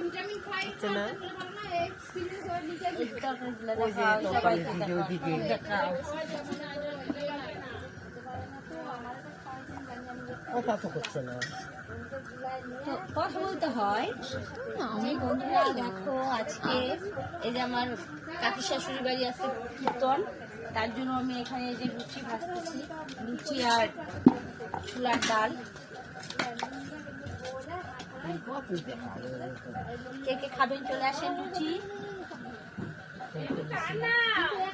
Vitamin খাই কথা করছে না, কথা বলতে হয়। আমি বন্ধুরা দেখো, আজকে এই যে আমার কাকি শাশুড়ি বাড়ি আছে কীর্তন, তার জন্য আমি এখানে এই যে লুচি ভাজতেছি, লুচি আর ছোলার ডাল। কে কে খাবেন চলে আসেন লুচি।